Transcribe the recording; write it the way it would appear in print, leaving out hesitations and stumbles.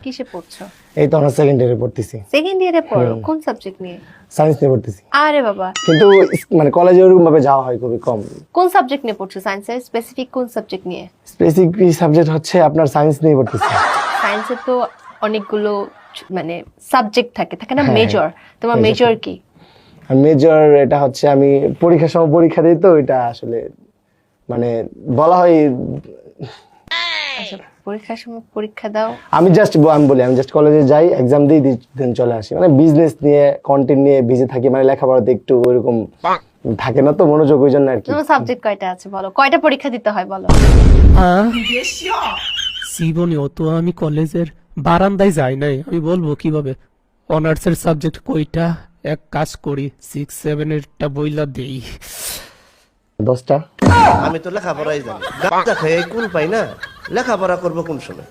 কিসে পড়ছো? এই তো আমরা সেকেন্ড ইয়ারে পড়তেছি। সেকেন্ড ইয়ারে পড়ো? কোন সাবজেক্ট নিয়ে? সায়েন্স নিয়ে পড়তেছি। আরে বাবা, কিন্তু মানে কলেজে ওরকম ভাবে যাওয়া হয় খুবই কম। কোন সাবজেক্ট নিয়ে পড়ছো? সায়েন্সের স্পেসিফিক কোন সাবজেক্ট নিয়ে? স্পেসিফিক সাবজেক্ট হচ্ছে আপনার সায়েন্স নিয়ে পড়তেছি। সায়েন্সে তো অনেকগুলো মানে সাবজেক্ট থাকে না, হ্যাঁ, মেজর। তোমার major মেজর কি? আর মেজর এটা হচ্ছে আমি পরীক্ষার সময় পরীক্ষা দিই, তো এটা আসলে মানে বলা হয়। আচ্ছা, পরীক্ষার সময় পরীক্ষা দাও? আমি জাস্ট কলেজে যাই, এক্সাম দিই, দেন চলে আসি। মানে বিজনেস নিয়ে, কন্টেন্ট নিয়ে বিজি থাকি। মানে লেখাপড়াতে একটু ওইরকম থাকে না তো মনোযোগ, ওই জন্য আর কি। তোমার সাবজেক্ট কয়টা আছে বলো? কয়টা পরীক্ষা দিতে হয় বলো? জীবনেও তো আমি কলেজের বারান্দায় যাই নাই, আমি বলবো কিভাবে? অনার্সের সাবজেক্ট কয়টা? এক কাজ করি, 6-7 এরটা বইলা দেই। 10টা। আমি তো লেখাপড়াই জানি, গাঁজা খেয়ে কুল পাই না, লেখাপড়া করবো কোন সময়?